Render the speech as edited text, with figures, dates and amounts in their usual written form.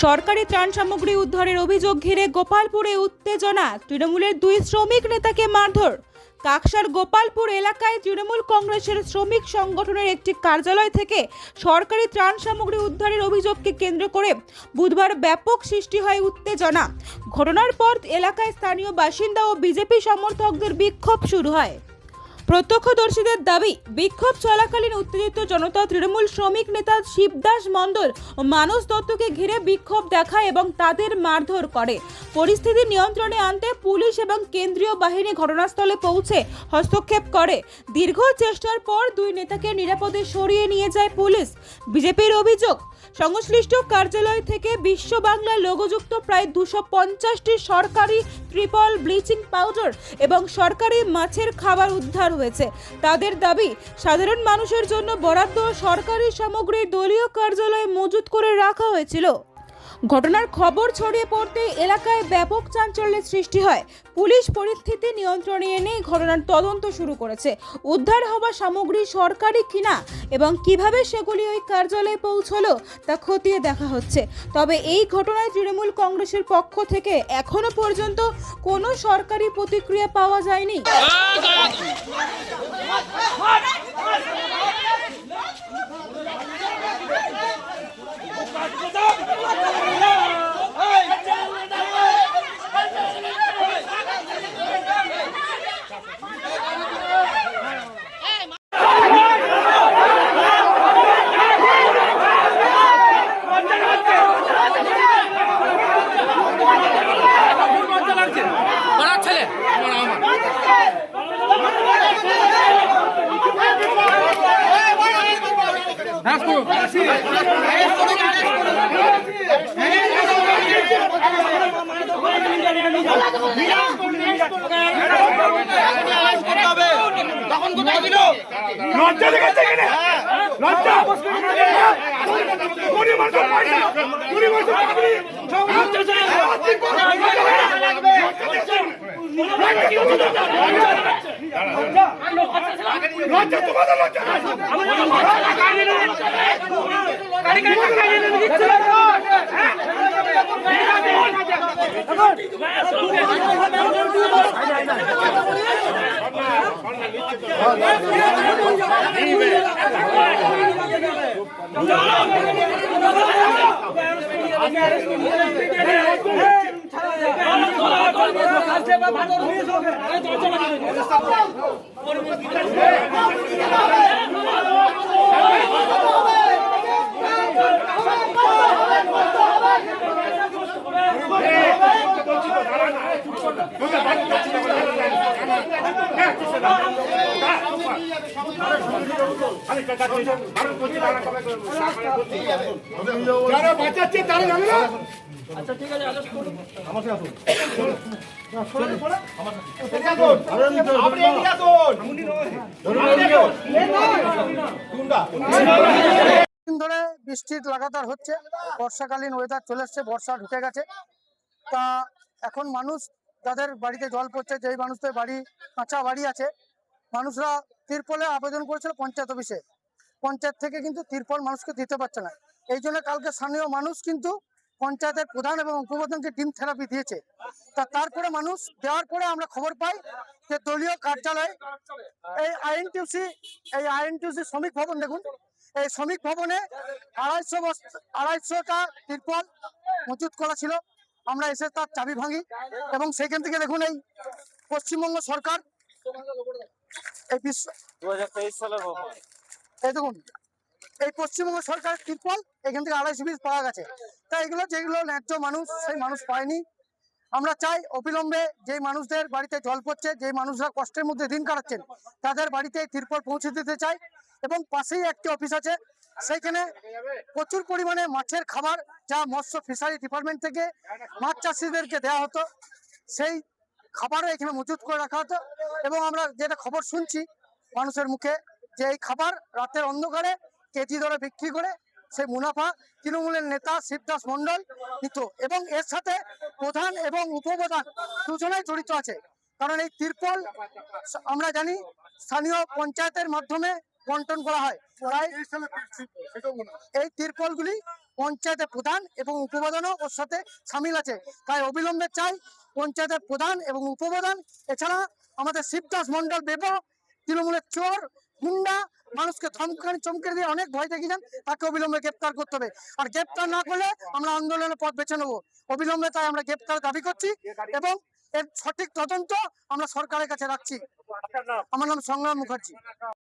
সরকারি ত্রাণ সামগ্রী উদ্ধারের অভিযোগ ঘিরে গোপালপুরে উত্তেজনা। তৃণমূলের দুই শ্রমিক নেতাকে মারধর। কাকসার গোপালপুর এলাকায় তৃণমূল কংগ্রেসের শ্রমিক সংগঠনের একটি কার্যালয় থেকে সরকারি ত্রাণ সামগ্রী উদ্ধারের অভিযোগকে কেন্দ্র করে বুধবার ব্যাপক সৃষ্টি হয় উত্তেজনা। ঘটনার পর এলাকায় স্থানীয় বাসিন্দা ও বিজেপি সমর্থকদের বিক্ষোভ শুরু হয়। প্রত্যক্ষদর্শীদের দাবি, বিক্ষোভ চলাকালীন উত্তেজিত জনতা তৃণমূল শ্রমিক নেতা শিবদাস মণ্ডল ও মানস দত্তকে ঘিরে বিক্ষোভ দেখায় এবং তাদের মারধর করে। পরিস্থিতি নিয়ন্ত্রণে আনতে পুলিশ এবং কেন্দ্রীয় বাহিনী ঘটনাস্থলে পৌঁছে হস্তক্ষেপ করে। দীর্ঘ চেষ্টার পর দুই নেতাকে নিরাপদে সরিয়ে নিয়ে যায় পুলিশ। বিজেপির অভিযোগ, সংশ্লিষ্ট কার্যালয় থেকে বিশ্ব বাংলা লোগোযুক্ত প্রায় 250টি সরকারি ত্রিপল, ব্লিচিং পাউডার এবং সরকারি মাছের খাবার উদ্ধার হয়েছে। তাদের দাবি, সাধারণ মানুষের জন্য বরাদ্দ সরকারি সামগ্রী দলীয় কার্যালয়ে মজুত করে রাখা হয়েছিল। ঘটনার খবর ছড়িয়ে পড়তে এলাকায় ব্যাপক চাঞ্চল্যের সৃষ্টি হয়। পুলিশ পরিস্থিতি নিয়ন্ত্রণে এনে ঘটনার তদন্ত শুরু করেছে। উদ্ধার হওয়া সামগ্রী সরকারি কিনা এবং কিভাবে সেগুলি ওই কার্যালয়ে পৌঁছলো তা খতিয়ে দেখা হচ্ছে। তবে এই ঘটনায় তৃণমূল কংগ্রেসের পক্ষ থেকে এখনো পর্যন্ত কোনো সরকারি প্রতিক্রিয়া পাওয়া যায়নি। তখন কোথায় ছিল? লজ্জা দেখাচ্ছে এখানে, লজ্জা। যারা বাঁচাচ্ছে তারা জানে না। আচ্ছা ঠিক আছে, আমাকে আসুন। ধরে বৃষ্টি লাগাতার হচ্ছে, বর্ষাকালীন ওয়েদার চলে এসছে, বর্ষা ঢুকে গেছে। তা এখন মানুষ যাদের বাড়িতে জল পড়ছে, যেই মানুষদের বাড়ি কাঁচা বাড়ি আছে, মানুষরা তিরপলে আবেদন করেছিল পঞ্চায়েত অফিসে। পঞ্চায়েত থেকে কিন্তু তিরপল মানুষকে দিতে পারছে না। এই জন্য কালকে স্থানীয় মানুষ কিন্তু পঞ্চায়েতের প্রধান এবং উপপ্রধানকে ডিম থেরাপি দিয়েছে। তারপরে মানুষ দেওয়ার পরে আমরা খবর পাই যে দলীয় কার্যালয় এই আইএনটিউসি শ্রমিক ভবন, দেখুন এই শ্রমিক ভবনে 250টা তিরপল মজুত করা ছিল। আমরা এসে তার চাবি ভাঙি এবং সেখান থেকে দেখুন এই পশ্চিমবঙ্গ সরকার এই 2023 সালের এই দেখুন এই পশ্চিমবঙ্গ সরকারের তিরপল এখান থেকে 250 পিস পাওয়া গেছে। তাই এগুলো যেগুলো ন্যায্য মানুষ, সেই মানুষ পায়নি। আমরা চাই অবিলম্বে যেই মানুষদের বাড়িতে জল পড়ছে, যেই মানুষরা কষ্টের মধ্যে দিন কাটাচ্ছেন, তাদের বাড়িতে তিরপল পৌঁছে দিতে চাই। এবং পাশেই একটি অফিস আছে, সেইখানে প্রচুর পরিমাণে মাছের খাবার, যা মৎস্য ফিশারি ডিপার্টমেন্ট থেকে মাছ চাষিদেরকে দেওয়া হতো, সেই খাবারও এখানে মজুত করে রাখা হতো। এবং আমরা যেটা খবর শুনছি মানুষের মুখে, যে এই খাবার রাতের অন্ধকারে কেজি দরে বিক্রি করে সেই মুনাফা তৃণমূলের নেতা শিবদাস মণ্ডল নিত। এবং এর সাথে প্রধান এবং উপপ্রধান দুজনেই জড়িত আছে। কারণ এই তিরপল আমরা জানি স্থানীয় পঞ্চায়েতের মাধ্যমে বন্টন করা হয়। এই তিরপলগুলি পঞ্চায়েতের প্রধান এবং উপপ্রধানও ওর সাথে সামিল আছে। তাই অবিলম্বে চাই পঞ্চায়েতের প্রধান এবং উপপ্রধান, এছাড়া আমাদের শিবদাস মন্ডল বেবো তৃণমূলের চোর গুন্ডা, মানুষকে ধমকানি চমকে দিয়ে অনেক ভয় দেখিয়েছেন, তাকে অবিলম্বে গ্রেপ্তার করতে হবে। আর গ্রেপ্তার না করলে আমরা আন্দোলনের পথ বেছে নেবো অবিলম্বে। তাই আমরা গ্রেপ্তার দাবি করছি এবং এর সঠিক তদন্ত আমরা সরকারের কাছে রাখছি। আমার নাম সংগ্রাম মুখার্জি।